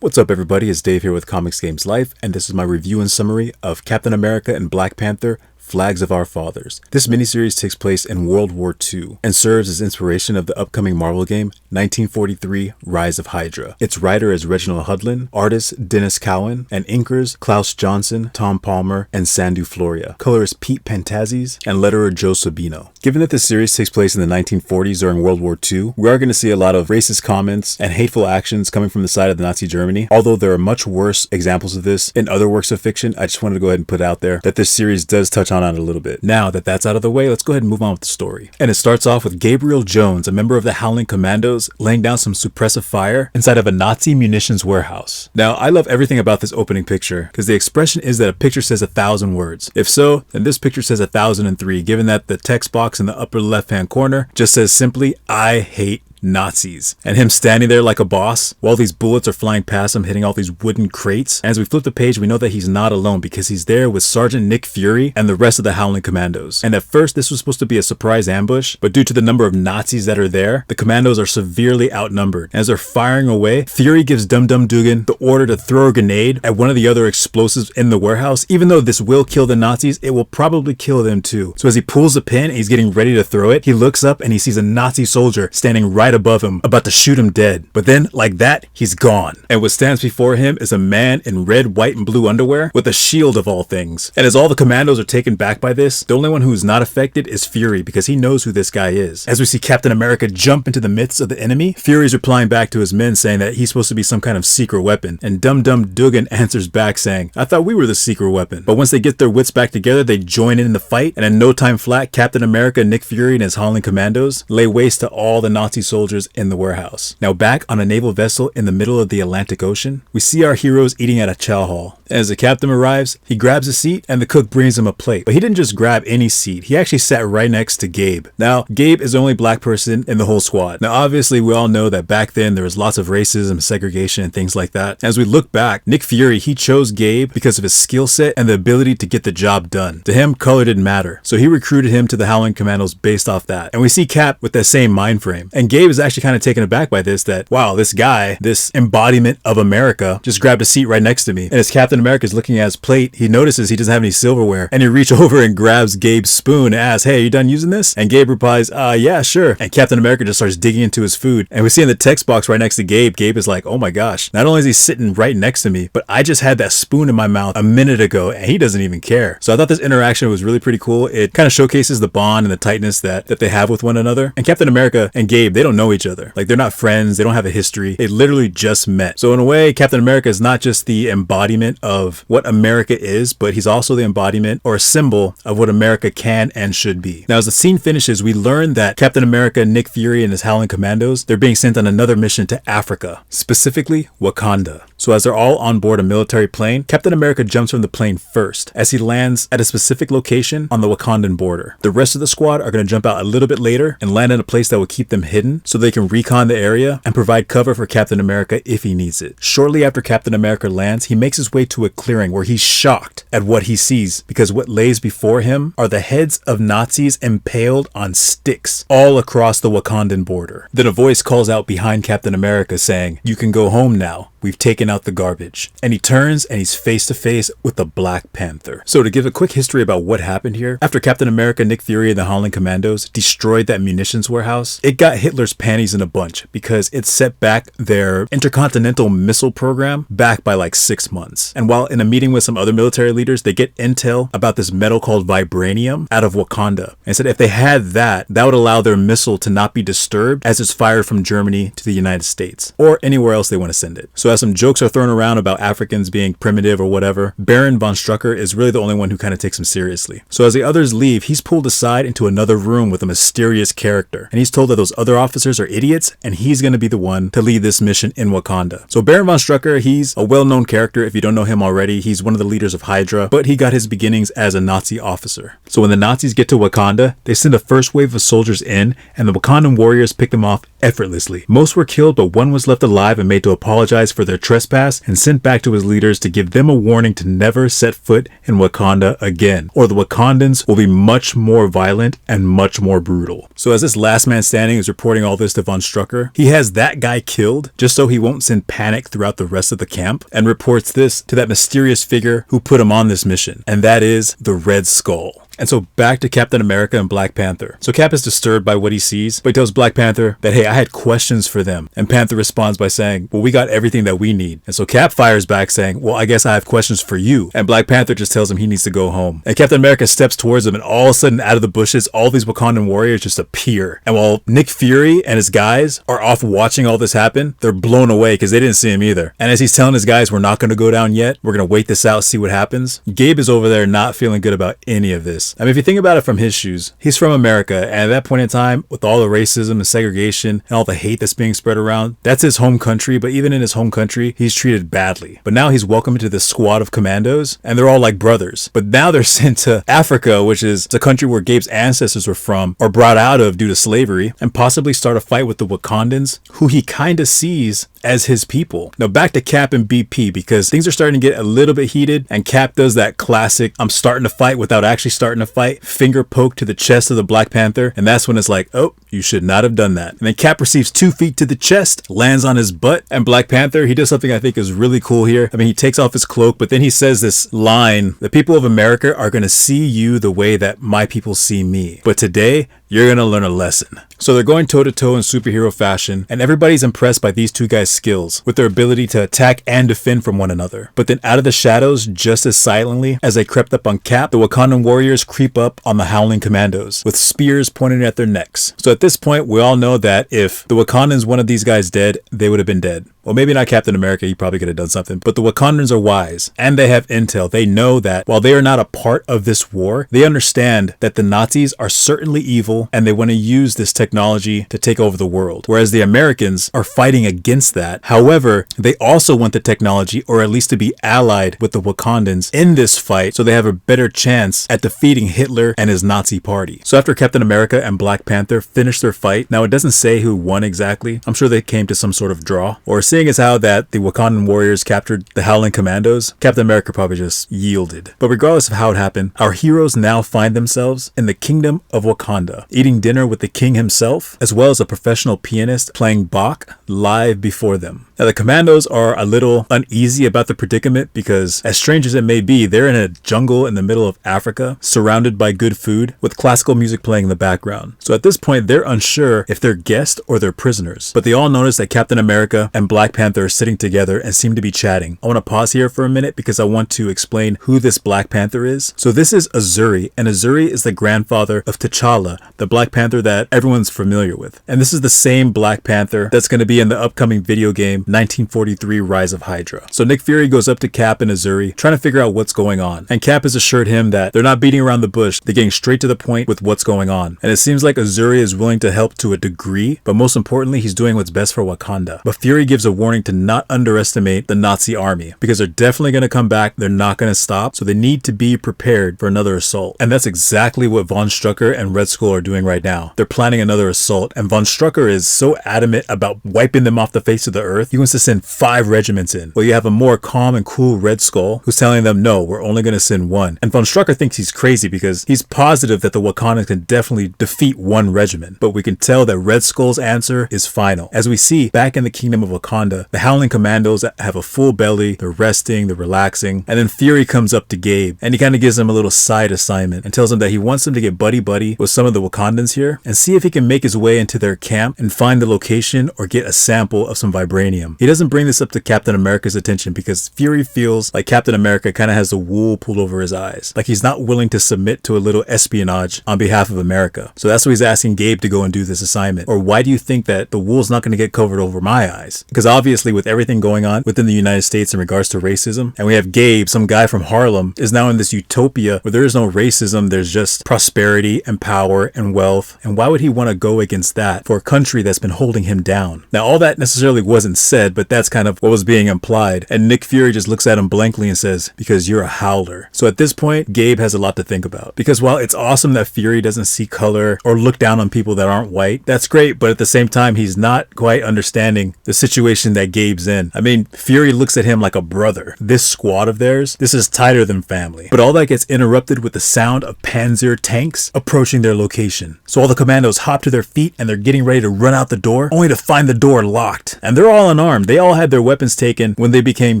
What's up everybody, it's Dave here with Comics Games Life, and this is my review and summary of Captain America and Black Panther Flags of Our Fathers. This miniseries takes place in World War II and serves as inspiration of the upcoming Marvel game 1943 Rise of Hydra. Its writer is Reginald Hudlin, artist Dennis Cowan, and inkers Klaus Johnson, Tom Palmer, and Sandu Floria. Colorist Pete Pantazis, and letterer Joe Sabino. Given that this series takes place in the 1940s during World War II, we are going to see a lot of racist comments and hateful actions coming from the side of the Nazi Germany. Although there are much worse examples of this in other works of fiction, I just wanted to go ahead and put out there that this series does touch on it a little bit. Now that that's out of the way, let's go ahead and move on with the story. And it starts off with Gabriel Jones, a member of the Howling Commandos, laying down some suppressive fire inside of a Nazi munitions warehouse. Now, I love everything about this opening picture because the expression is that a picture says 1,000 words. If so, then this picture says 1,003, given that the text box in the upper left-hand corner just says simply, "I hate Nazis," and him standing there like a boss while these bullets are flying past him, hitting all these wooden crates. And as we flip the page, we know that he's not alone because he's there with Sergeant Nick Fury and the rest of the Howling Commandos. And at first, this was supposed to be a surprise ambush, but due to the number of Nazis that are there, the Commandos are severely outnumbered. And as they're firing away, Fury gives Dum Dum Dugan the order to throw a grenade at one of the other explosives in the warehouse. Even though this will kill the Nazis, it will probably kill them too. So as he pulls the pin and he's getting ready to throw it, he looks up and he sees a Nazi soldier standing right above him, about to shoot him dead. But then, like that, he's gone. And what stands before him is a man in red, white, and blue underwear with a shield of all things. And as all the Commandos are taken back by this, the only one who is not affected is Fury because he knows who this guy is. As we see Captain America jump into the midst of the enemy, Fury's replying back to his men saying that he's supposed to be some kind of secret weapon. And Dum Dum Dugan answers back saying, "I thought we were the secret weapon." But once they get their wits back together, they join in the fight, and in no time flat, Captain America, Nick Fury, and his Howling Commandos lay waste to all the Nazi soldiers in the warehouse. Now back on a naval vessel in the middle of the Atlantic Ocean, we see our heroes eating at a chow hall. As the captain arrives, he grabs a seat and the cook brings him a plate. But he didn't just grab any seat, he actually sat right next to Gabe. Now, Gabe is the only black person in the whole squad. Now obviously we all know that back then there was lots of racism, segregation, and things like that. As we look back, Nick Fury, he chose Gabe because of his skill set and the ability to get the job done. To him, color didn't matter. So he recruited him to the Howling Commandos based off that. And we see Cap with that same mind frame. And Gabe is actually kind of taken aback by this, that wow, this guy, this embodiment of America, just grabbed a seat right next to me. And as Captain America is looking at his plate, he notices he doesn't have any silverware, and he reaches over and grabs Gabe's spoon and asks, "Hey, are you done using this?" And Gabe replies, "Yeah, sure." And Captain America just starts digging into his food, and we see in the text box right next to Gabe, Gabe is like, "Oh my gosh, not only is he sitting right next to me, but I just had that spoon in my mouth a minute ago and he doesn't even care." So I thought this interaction was really pretty cool. It kind of showcases the bond and the tightness that they have with one another. And Captain America and Gabe, they don't know each other. Like, they're not friends, they don't have a history. They literally just met. So in a way, Captain America is not just the embodiment of what America is, but he's also the embodiment or a symbol of what America can and should be. Now, as the scene finishes, we learn that Captain America, Nick Fury, and his Howling Commandos, they're being sent on another mission to Africa, specifically Wakanda. So as they're all on board a military plane, Captain America jumps from the plane first as he lands at a specific location on the Wakandan border. The rest of the squad are going to jump out a little bit later and land in a place that will keep them hidden so they can recon the area and provide cover for Captain America if he needs it. Shortly after Captain America lands, he makes his way to a clearing where he's shocked at what he sees because what lays before him are the heads of Nazis impaled on sticks all across the Wakandan border. Then a voice calls out behind Captain America saying, "You can go home now. We've taken out the garbage." And he turns and he's face to face with the Black Panther. So to give a quick history about what happened here, after Captain America, Nick Fury, and the Howling Commandos destroyed that munitions warehouse, it got Hitler's panties in a bunch because it set back their intercontinental missile program back by like 6 months. And while in a meeting with some other military leaders, they get intel about this metal called vibranium out of Wakanda. And said if they had that, that would allow their missile to not be disturbed as it's fired from Germany to the United States or anywhere else they want to send it. So as some jokes are thrown around about Africans being primitive or whatever, Baron von Strucker is really the only one who kind of takes him seriously. So as the others leave, he's pulled aside into another room with a mysterious character. And he's told that those other officers are idiots and he's going to be the one to lead this mission in Wakanda. So Baron von Strucker, he's a well-known character. If you don't know him already, he's one of the leaders of Hydra, but he got his beginnings as a Nazi officer. So when the Nazis get to Wakanda, they send a first wave of soldiers in and the Wakandan warriors pick them off effortlessly. Most were killed, but one was left alive and made to apologize for their trespass and sent back to his leaders to give them a warning to never set foot in Wakanda again, or the Wakandans will be much more violent and much more brutal. So as this last man standing is reporting all this to Von Strucker, he has that guy killed just so he won't send panic throughout the rest of the camp, and reports this to that mysterious figure who put him on this mission, and that is the Red Skull. And so back to Captain America and Black Panther. So Cap is disturbed by what he sees, but he tells Black Panther that, hey, I had questions for them. And Panther responds by saying, well, we got everything that we need. And so Cap fires back saying, well, I guess I have questions for you. And Black Panther just tells him he needs to go home. And Captain America steps towards him, and all of a sudden out of the bushes, all these Wakandan warriors just appear. And while Nick Fury and his guys are off watching all this happen, they're blown away because they didn't see him either. And as he's telling his guys, we're not going to go down yet. We're going to wait this out, see what happens. Gabe is over there not feeling good about any of this. I mean, if you think about it from his shoes, he's from America, and at that point in time, with all the racism and segregation and all the hate that's being spread around, that's his home country. But even in his home country, he's treated badly. But now he's welcomed into this squad of commandos, and they're all like brothers. But now they're sent to Africa, which is the country where Gabe's ancestors were from or brought out of due to slavery, and possibly start a fight with the Wakandans, who he kind of sees as his people. Now back to Cap and BP, because things are starting to get a little bit heated, and Cap does that classic I'm starting to fight without actually starting to fight finger poke to the chest of the Black Panther, and that's when it's like, oh, you should not have done that. And then Cap receives 2 feet to the chest, lands on his butt, and Black Panther, he does something I think is really cool here. I mean, he takes off his cloak, but then he says this line, the people of America are going to see you the way that my people see me, but today you're going to learn a lesson. So they're going toe-to-toe in superhero fashion, and everybody's impressed by these two guys' skills, with their ability to attack and defend from one another. But then out of the shadows, just as silently as they crept up on Cap, the Wakandan warriors creep up on the Howling Commandos, with spears pointing at their necks. So at this point, we all know that if the Wakandans wanted these guys dead, they would have been dead. Well, maybe not Captain America, he probably could have done something, but the Wakandans are wise, and they have intel. They know that while they are not a part of this war, they understand that the Nazis are certainly evil, and they want to use this technology to take over the world, whereas the Americans are fighting against that. However, they also want the technology, or at least to be allied with the Wakandans in this fight, so they have a better chance at defeating Hitler and his Nazi party. So after Captain America and Black Panther finish their fight, now it doesn't say who won exactly. I'm sure they came to some sort of draw, or seeing as how that the Wakandan warriors captured the Howling Commandos, Captain America probably just yielded. But regardless of how it happened, our heroes now find themselves in the kingdom of Wakanda, eating dinner with the king himself, as well as a professional pianist playing Bach live before them. Now the commandos are a little uneasy about the predicament because, as strange as it may be, they're in a jungle in the middle of Africa, surrounded by good food, with classical music playing in the background. So at this point, they're unsure if they're guests or they're prisoners. But they all notice that Captain America and Black Panther are sitting together and seem to be chatting. I want to pause here for a minute because I want to explain who this Black Panther is. So this is Azuri, and Azuri is the grandfather of T'Challa, the Black Panther that everyone's familiar with. And this is the same Black Panther that's going to be in the upcoming video game 1943 Rise of Hydra. So Nick Fury goes up to Cap and Azuri trying to figure out what's going on. And Cap has assured him that they're not beating around the bush, they're getting straight to the point with what's going on. And it seems like Azuri is willing to help to a degree, but most importantly, he's doing what's best for Wakanda. But Fury gives a warning to not underestimate the Nazi army, because they're definitely going to come back, they're not going to stop, so they need to be prepared for another assault. And that's exactly what Von Strucker and Red Skull are doing right now. They're planning another assault, and Von Strucker is so adamant about wiping them off the face of the earth, he wants to send 5 regiments in. Well, you have a more calm and cool Red Skull who's telling them, no, we're only going to send 1. And Von Strucker thinks he's crazy because he's positive that the Wakandans can definitely defeat 1 regiment. But we can tell that Red Skull's answer is final. As we see back in the kingdom of Wakanda, the Howling Commandos have a full belly, they're resting, they're relaxing, and then Fury comes up to Gabe and he kind of gives him a little side assignment and tells him that he wants him to get buddy-buddy with some of the Wakandans here and see if he can make his way into their camp and find the location or get a sample of some vibranium. He doesn't bring this up to Captain America's attention because Fury feels like Captain America kind of has the wool pulled over his eyes, like he's not willing to submit to a little espionage on behalf of America. So that's why he's asking Gabe to go and do this assignment. Or why do you think that the wool's not going to get covered over my eyes? Because obviously with everything going on within the United States in regards to racism, and we have Gabe, some guy from Harlem, is now in this utopia where there is no racism, there's just prosperity and power and wealth. And why would he want to go against that for a country that's been holding him down? Now all that necessarily wasn't said said, but that's kind of what was being implied. And Nick Fury just looks at him blankly and says, because you're a howler. So at this point, Gabe has a lot to think about. Because while it's awesome that Fury doesn't see color or look down on people that aren't white, that's great, but at the same time, he's not quite understanding the situation that Gabe's in. I mean, Fury looks at him like a brother. This squad of theirs, this is tighter than family. But all that gets interrupted with the sound of Panzer tanks approaching their location. So all the commandos hop to their feet and they're getting ready to run out the door, only to find the door locked. And they're all unarmed. They all had their weapons taken when they became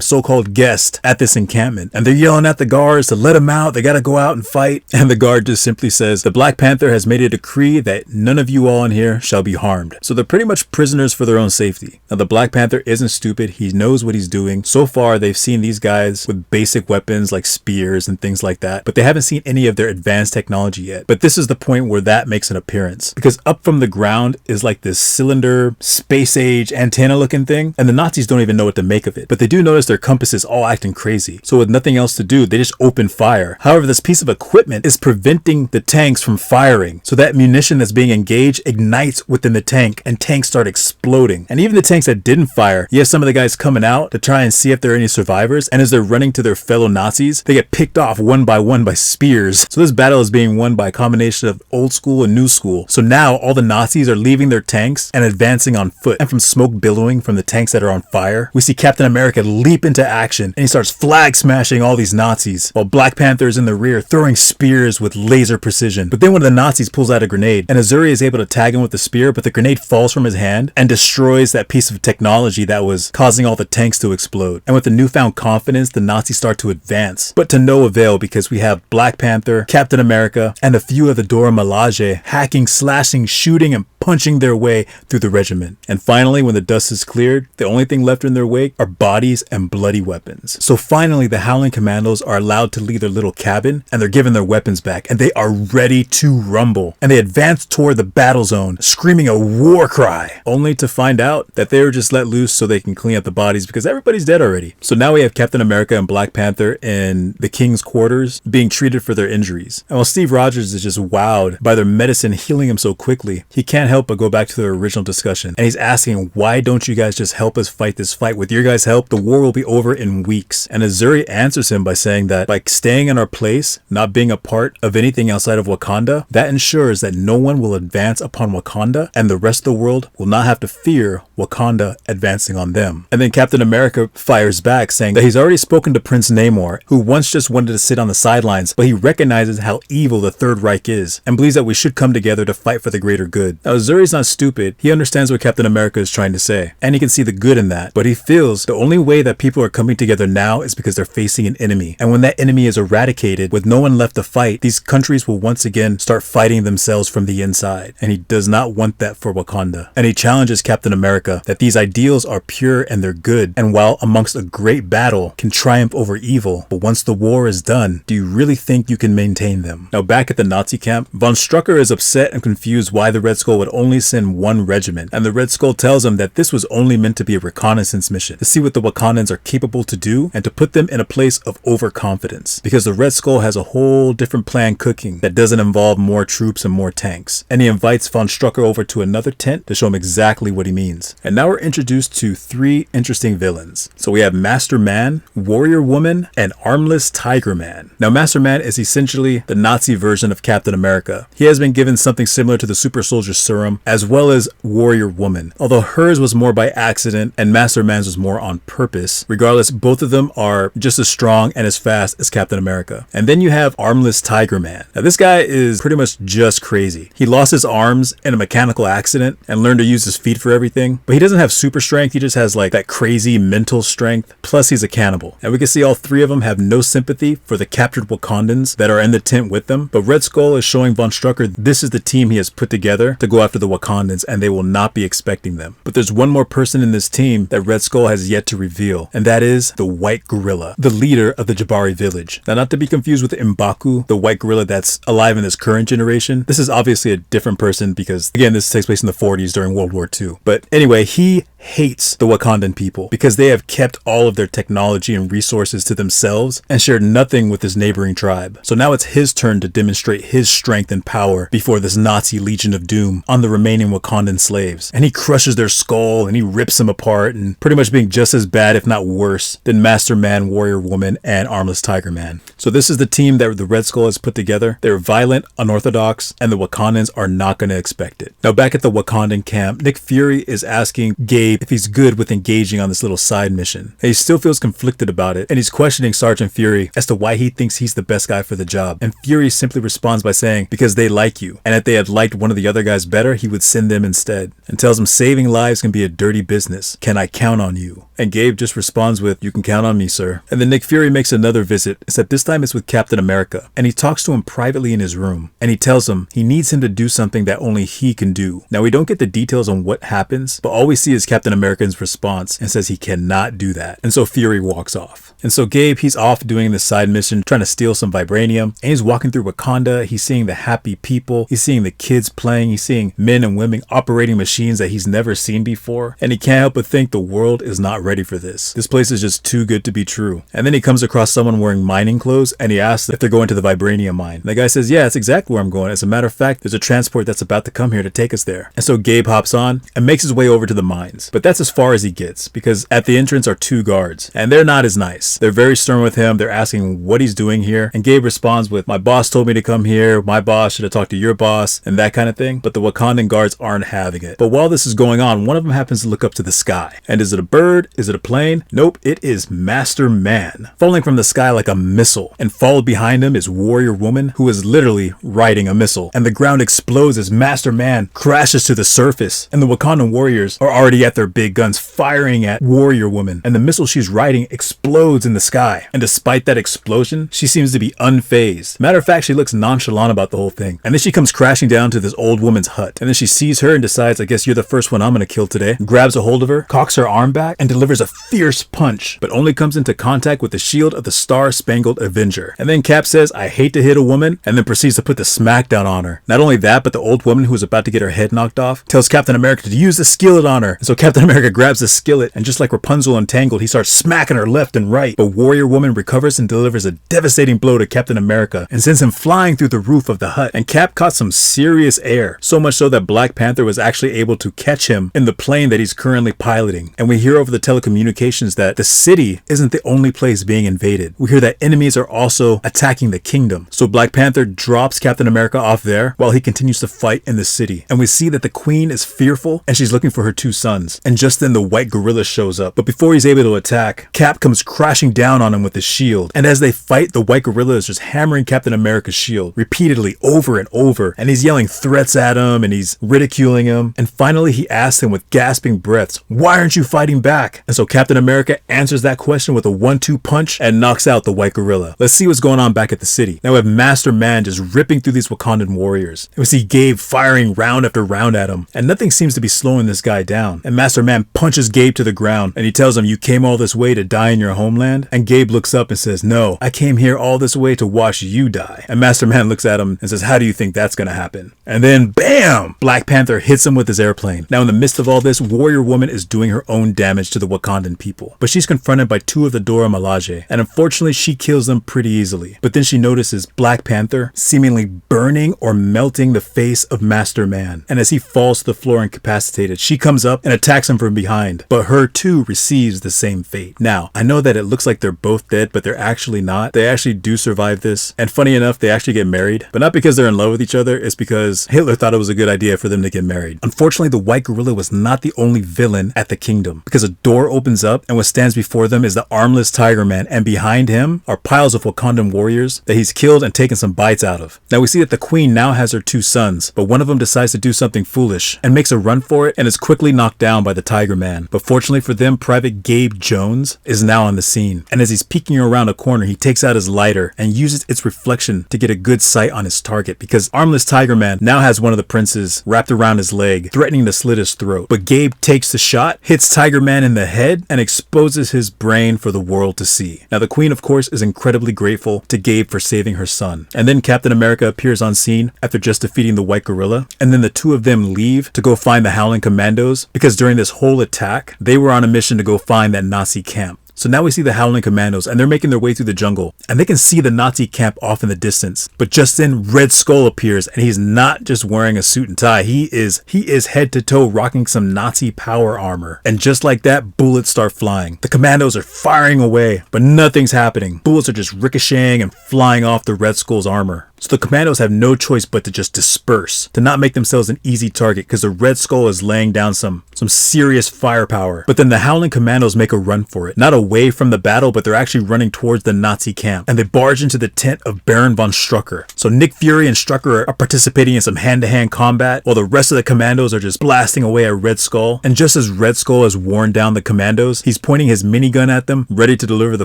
so-called guests at this encampment. And they're yelling at the guards to let them out. They gotta go out and fight. And the guard just simply says, the Black Panther has made a decree that none of you all in here shall be harmed. So they're pretty much prisoners for their own safety. Now the Black Panther isn't stupid. He knows what he's doing. So far, they've seen these guys with basic weapons like spears and things like that, but they haven't seen any of their advanced technology yet. But this is the point where that makes an appearance, because up from the ground is like this cylinder, space age, antenna looking thing, and the Nazis don't even know what to make of it. But they do notice their compass is all acting crazy. So with nothing else to do, they just open fire. However, this piece of equipment is preventing the tanks from firing. So that munition that's being engaged ignites within the tank and tanks start exploding. And even the tanks that didn't fire, you have some of the guys coming out to try and see if there are any survivors. And as they're running to their fellow Nazis, they get picked off one by spears. So this battle is being won by a combination of old school and new school. So now all the Nazis are leaving their tanks and advancing on foot. And from smoke billowing from the tanks that are on fire, we see Captain America leap into action and he starts flag smashing all these Nazis, while Black Panther is in the rear throwing spears with laser precision. But then one of the Nazis pulls out a grenade and Azuri is able to tag him with the spear, but the grenade falls from his hand and destroys that piece of technology that was causing all the tanks to explode. And with the newfound confidence, the Nazis start to advance, but to no avail, because we have Black Panther, Captain America, and a few of the Dora Milaje hacking, slashing, shooting, and punching their way through the regiment. And finally, when the dust is cleared, the only thing left in their wake are bodies and bloody weapons. So finally, the Howling Commandos are allowed to leave their little cabin and they're given their weapons back and they are ready to rumble. And they advance toward the battle zone, screaming a war cry, only to find out that they were just let loose so they can clean up the bodies because everybody's dead already. So now we have Captain America and Black Panther in the King's quarters being treated for their injuries. And while Steve Rogers is just wowed by their medicine healing him so quickly, he can't help but go back to their original discussion. And he's asking, why don't you guys just help us fight this fight? With your guys' help, the war will be over in weeks. And Azuri answers him by saying that by staying in our place, not being a part of anything outside of Wakanda, that ensures that no one will advance upon Wakanda and the rest of the world will not have to fear Wakanda advancing on them. And then Captain America fires back saying that he's already spoken to Prince Namor, who once just wanted to sit on the sidelines, but he recognizes how evil the Third Reich is and believes that we should come together to fight for the greater good. Now, Azuri's not stupid. He understands what Captain America is trying to say, and he can see the good in that, but he feels the only way that people are coming together now is because they're facing an enemy. And when that enemy is eradicated, with no one left to fight, these countries will once again start fighting themselves from the inside. And he does not want that for Wakanda. And he challenges Captain America that these ideals are pure and they're good, and while amongst a great battle can triumph over evil, but once the war is done, do you really think you can maintain them? Now back at the Nazi camp, Von Strucker is upset and confused why the Red Skull would only send one regiment, and the Red Skull tells him that this was only meant to be a reconnaissance mission, to see what the Wakandans are capable to do and to put them in a place of overconfidence, because the Red Skull has a whole different plan cooking that doesn't involve more troops and more tanks. And he invites Von Strucker over to another tent to show him exactly what he means. And now we're introduced to three interesting villains. So we have Master Man, Warrior Woman, and Armless Tiger Man. Now Master Man is essentially the Nazi version of Captain America. He has been given something similar to the Super Soldier Serum, as well as Warrior Woman, although hers was more by accident and Master Man's was more on purpose. Regardless, both of them are just as strong and as fast as Captain America. And then you have Armless Tiger Man. Now this guy is pretty much just crazy. He lost his arms in a mechanical accident and learned to use his feet for everything, but he doesn't have super strength. He just has like that crazy mental strength, plus he's a cannibal. And we can see all three of them have no sympathy for the captured Wakandans that are in the tent with them, but Red Skull is showing Von Strucker this is the team he has put together to go after the Wakandans, and they will not be expecting them. But there's one more person in this team that Red Skull has yet to reveal, and that is the White Gorilla, the leader of the Jabari village. Now, not to be confused with M'Baku, the White Gorilla that's alive in this current generation. This is obviously a different person because, again, this takes place in the 40s during World War II. But anyway, he hates the Wakandan people because they have kept all of their technology and resources to themselves and shared nothing with his neighboring tribe. So now it's his turn to demonstrate his strength and power before this Nazi Legion of Doom on the remaining Wakandan slaves. And he crushes their skull and he rips them apart, and pretty much being just as bad, if not worse, than Master Man, Warrior Woman, and Armless Tiger Man. So this is the team that the Red Skull has put together. They're violent, unorthodox, and the Wakandans are not going to expect it. Now back at the Wakandan camp, Nick Fury is asking Gabe if he's good with engaging on this little side mission. And he still feels conflicted about it, and he's questioning Sergeant Fury as to why he thinks he's the best guy for the job. And Fury simply responds by saying, because they like you, and if they had liked one of the other guys better, he would send them instead. And tells him saving lives can be a dirty business. Can I count on you? And Gabe just responds with, you can count on me, sir. And then Nick Fury makes another visit, except this time it's with Captain America. And he talks to him privately in his room. And he tells him he needs him to do something that only he can do. Now we don't get the details on what happens, but all we see is Captain America's response and says he cannot do that. And so Fury walks off. And so Gabe, he's off doing this side mission, trying to steal some vibranium. And he's walking through Wakanda. He's seeing the happy people. He's seeing the kids playing. He's seeing men and women operating machines that he's never seen before. And he can't help but think the world is not ready for this. This place is just too good to be true. And then he comes across someone wearing mining clothes, and he asks if they're going to the vibranium mine. And the guy says, yeah, that's exactly where I'm going. As a matter of fact, there's a transport that's about to come here to take us there. And so Gabe hops on and makes his way over to the mines. But that's as far as he gets, because at the entrance are two guards, and they're not as nice. They're very stern with him. They're asking what he's doing here. And Gabe responds with, my boss told me to come here. My boss should have talked to your boss, and that kind of thing. But the Wakandan guards aren't having it. But while this is going on, one of them happens to look up to the sky. And is it a bird? Is it a plane? Nope, it is Master Man, falling from the sky like a missile. And followed behind him is Warrior Woman, who is literally riding a missile. And the ground explodes as Master Man crashes to the surface. And the Wakandan warriors are already at their big guns firing at Warrior Woman. And the missile she's riding explodes in the sky. And despite that explosion, she seems to be unfazed. Matter of fact, she looks nonchalant about the whole thing. And then she comes crashing down to this old woman's hut. And then she sees her and decides, I guess you're the first one I'm gonna kill today. Grabs a hold of her, cocks her arm back, and delivers a fierce punch, but only comes into contact with the shield of the Star-Spangled Avenger. And then Cap says, I hate to hit a woman, and then proceeds to put the smackdown on her. Not only that, but the old woman who was about to get her head knocked off tells Captain America to use the skillet on her. And so Captain America grabs the skillet, and just like Rapunzel and Tangled, he starts smacking her left and right. But Warrior Woman recovers and delivers a devastating blow to Captain America and sends him flying through the roof of the hut. And Cap caught some serious air, so much so that Black Panther was actually able to catch him in the plane that he's currently piloting. And we hear over the telecommunications that the city isn't the only place being invaded. We hear that enemies are also attacking the kingdom. So Black Panther drops Captain America off there while he continues to fight in the city. And we see that the queen is fearful and she's looking for her two sons. And just then the white gorilla shows up. But before he's able to attack, Cap comes crashing down on him with his shield. And as they fight, the white gorilla is just hammering Captain America's shield repeatedly over and over. And he's yelling threats at him and he's ridiculing him. And finally he asks him with gasping breaths, why aren't you fighting back? And so Captain America answers that question with a 1-2 punch and knocks out the white gorilla. Let's see what's going on back at the city. Now we have Master Man just ripping through these Wakandan warriors. And we see Gabe firing round after round at him. And nothing seems to be slowing this guy down. And Master Man punches Gabe to the ground and he tells him, you came all this way to die in your homeland? And Gabe looks up and says, no, I came here all this way to watch you die. And Master Man looks at him and says, how do you think that's gonna happen? And then BAM! Black Panther hits him with his airplane. Now in the midst of all this, Warrior Woman is doing her own damage to the Wakandan people. But she's confronted by two of the Dora Milaje, and unfortunately she kills them pretty easily. But then she notices Black Panther seemingly burning or melting the face of Master Man. And as he falls to the floor incapacitated, she comes up and attacks him from behind. But her too receives the same fate. Now, I know that it looks like they're both dead, but they're actually not. They actually do survive this. And funny enough, they actually get married. But not because they're in love with each other, it's because Hitler thought it was a good idea for them to get married. Unfortunately, the white gorilla was not the only villain at the kingdom, because a door opens up and what stands before them is the armless Tiger Man, and behind him are piles of Wakandan warriors that he's killed and taken some bites out of. Now we see that the queen now has her two sons, but one of them decides to do something foolish and makes a run for it and is quickly knocked down by the Tiger Man. But fortunately for them, Private Gabe Jones is now on the scene, and as he's peeking around a corner, he takes out his lighter and uses its reflection to get a good sight on his target, because armless Tiger Man now has one of the princes wrapped around his leg, threatening to slit his throat. But Gabe takes the shot, hits Tiger Man in the head and exposes his brain for the world to see. Now the Queen, of course, is incredibly grateful to Gabe for saving her son. And then Captain America appears on scene after just defeating the White Gorilla, and then the two of them leave to go find the Howling Commandos, because during this whole attack, they were on a mission to go find that Nazi camp. So now we see the Howling Commandos, and they're making their way through the jungle, and they can see the Nazi camp off in the distance. But just then, Red Skull appears, and he's not just wearing a suit and tie. He is head to toe rocking some Nazi power armor. And just like that, bullets start flying. The Commandos are firing away, but nothing's happening. Bullets are just ricocheting and flying off the Red Skull's armor. So the Commandos have no choice but to just disperse, to not make themselves an easy target, because the Red Skull is laying down some serious firepower. But then the Howling Commandos make a run for it. Not away from the battle, but they're actually running towards the Nazi camp. And they barge into the tent of Baron von Strucker. So Nick Fury and Strucker are participating in some hand-to-hand combat, while the rest of the Commandos are just blasting away at Red Skull. And just as Red Skull has worn down the Commandos, he's pointing his minigun at them, ready to deliver the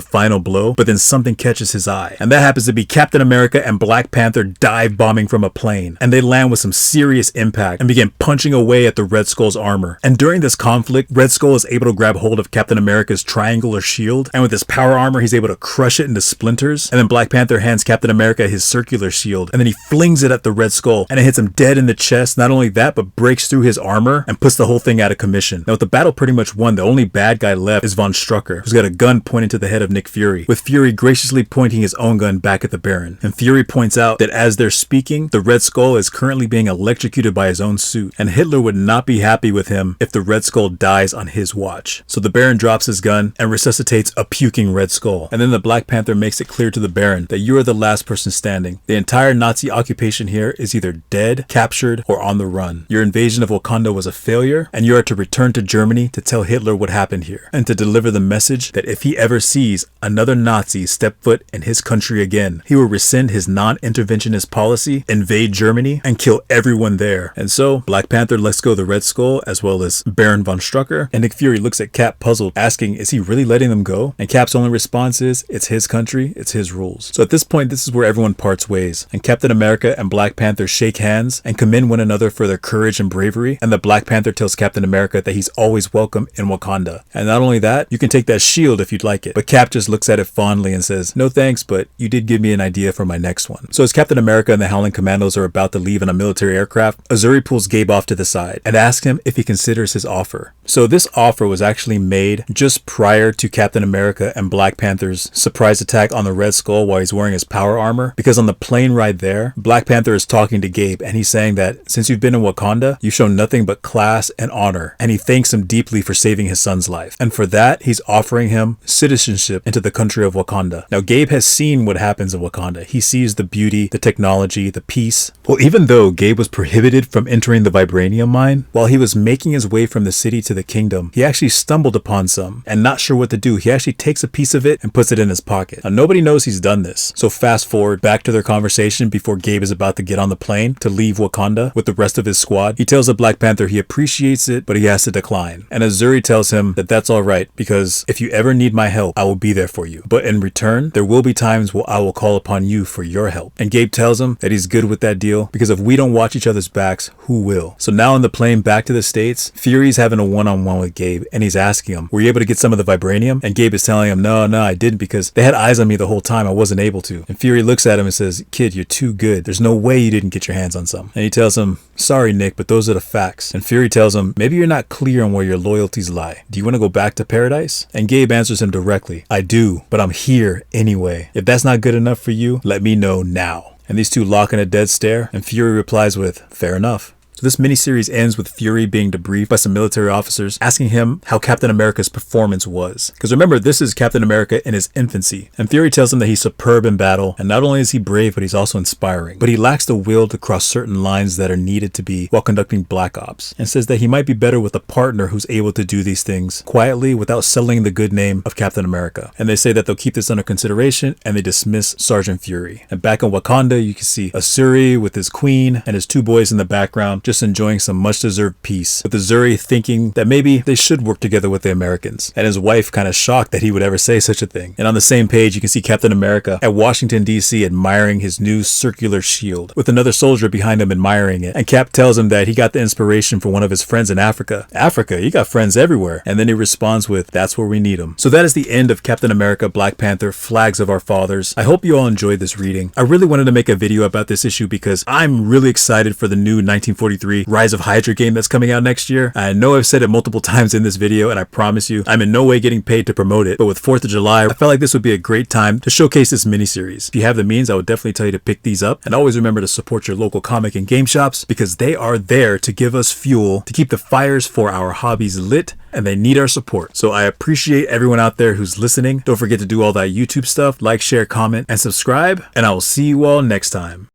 final blow. But then something catches his eye. And that happens to be Captain America and Black Panther dive bombing from a plane, and they land with some serious impact and begin punching away at the Red Skull's armor. And during this conflict, Red Skull is able to grab hold of Captain America's triangular shield, and with his power armor he's able to crush it into splinters. And then Black Panther hands Captain America his circular shield, and then he flings it at the Red Skull, and it hits him dead in the chest. Not only that, but breaks through his armor and puts the whole thing out of commission. Now with the battle pretty much won, the only bad guy left is von Strucker, who's got a gun pointed to the head of Nick Fury, with Fury graciously pointing his own gun back at the Baron. And Fury points out that as they're speaking, the Red Skull is currently being electrocuted by his own suit, and Hitler would not be happy with him if the Red Skull dies on his watch. So the Baron drops his gun and resuscitates a puking Red Skull. And then the Black Panther makes it clear to the Baron that you are the last person standing. The entire Nazi occupation here is either dead, captured, or on the run. Your invasion of Wakanda was a failure, and you are to return to Germany to tell Hitler what happened here, and to deliver the message that if he ever sees another Nazi step foot in his country again, he will rescind his non-interventionist policy, invade Germany, and kill everyone there. And so Black Panther lets go of the Red Skull, as well as Baron von Strucker, and Nick Fury looks at Cap puzzled, asking, is he really letting them go? And Cap's only response is, it's his country, it's his rules. So at this point, this is where everyone parts ways, and Captain America and Black Panther shake hands and commend one another for their courage and bravery. And the Black Panther tells Captain America that he's always welcome in Wakanda. And not only that, you can take that shield if you'd like it. But Cap just looks at it fondly and says, no thanks, but you did give me an idea for my next one. So as Captain America and the Howling Commandos are about to leave in a military aircraft, Azuri pulls Gabe off to the side and asks him if he considers his offer. So this offer was actually made just prior to Captain America and Black Panther's surprise attack on the Red Skull while he's wearing his power armor, because on the plane ride there, Black Panther is talking to Gabe, and he's saying that since you've been in Wakanda, you've shown nothing but class and honor, and he thanks him deeply for saving his son's life. And for that, he's offering him citizenship into the country of Wakanda. Now, Gabe has seen what happens in Wakanda. He sees the beauty, the technology, the peace. Well, even though Gabe was prohibited from entering the vibranium mine, while he was making his way from the city to the kingdom, he actually stumbled upon some, and not sure what to do, he actually takes a piece of it and puts it in his pocket. Now, nobody knows he's done this. So fast forward back to their conversation before Gabe is about to get on the plane to leave Wakanda with the rest of his squad. He tells the Black Panther he appreciates it, but he has to decline. And Azuri tells him that that's all right, because if you ever need my help, I will be there for you. But in return, there will be times where I will call upon you for your help. And Gabe tells him that he's good with that deal, because if we don't watch each other's backs, who will? So now on the plane back to the States, Fury's having a one-on-one with Gabe, and he's asking him, were you able to get some of the vibranium? And Gabe is telling him, no, I didn't, because they had eyes on me the whole time. I wasn't able to. And Fury looks at him and says, kid, you're too good. There's no way you didn't get your hands on some. And he tells him, sorry, Nick, but those are the facts. And Fury tells him, maybe you're not clear on where your loyalties lie. Do you want to go back to paradise? And Gabe answers him directly, I do, but I'm here anyway. If that's not good enough for you, let me know now. And these two lock in a dead stare, and Fury replies with, fair enough. So this miniseries ends with Fury being debriefed by some military officers asking him how Captain America's performance was. Because remember, this is Captain America in his infancy. And Fury tells him that he's superb in battle, and not only is he brave, but he's also inspiring. But he lacks the will to cross certain lines that are needed to be while conducting Black Ops. And says that he might be better with a partner who's able to do these things quietly without selling the good name of Captain America. And they say that they'll keep this under consideration, and they dismiss Sergeant Fury. And back in Wakanda, you can see Azuri with his queen and his two boys in the background, just enjoying some much-deserved peace, with the Zuri thinking that maybe they should work together with the Americans, and his wife kind of shocked that he would ever say such a thing. And on the same page, you can see Captain America at Washington, D.C. admiring his new circular shield, with another soldier behind him admiring it. And Cap tells him that he got the inspiration from one of his friends in Africa. Africa? You got friends everywhere. And then he responds with, that's where we need them. So that is the end of Captain America Black Panther Flags of Our Fathers. I hope you all enjoyed this reading. I really wanted to make a video about this issue because I'm really excited for the new 1943 Rise of Hydra game that's coming out next year. I know I've said it multiple times in this video, and I promise you, I'm in no way getting paid to promote it, but with 4th of July, I felt like this would be a great time to showcase this miniseries. If you have the means, I would definitely tell you to pick these up, and always remember to support your local comic and game shops because they are there to give us fuel to keep the fires for our hobbies lit, and they need our support. So I appreciate everyone out there who's listening. Don't forget to do all that YouTube stuff, like, share, comment, and subscribe, and I will see you all next time.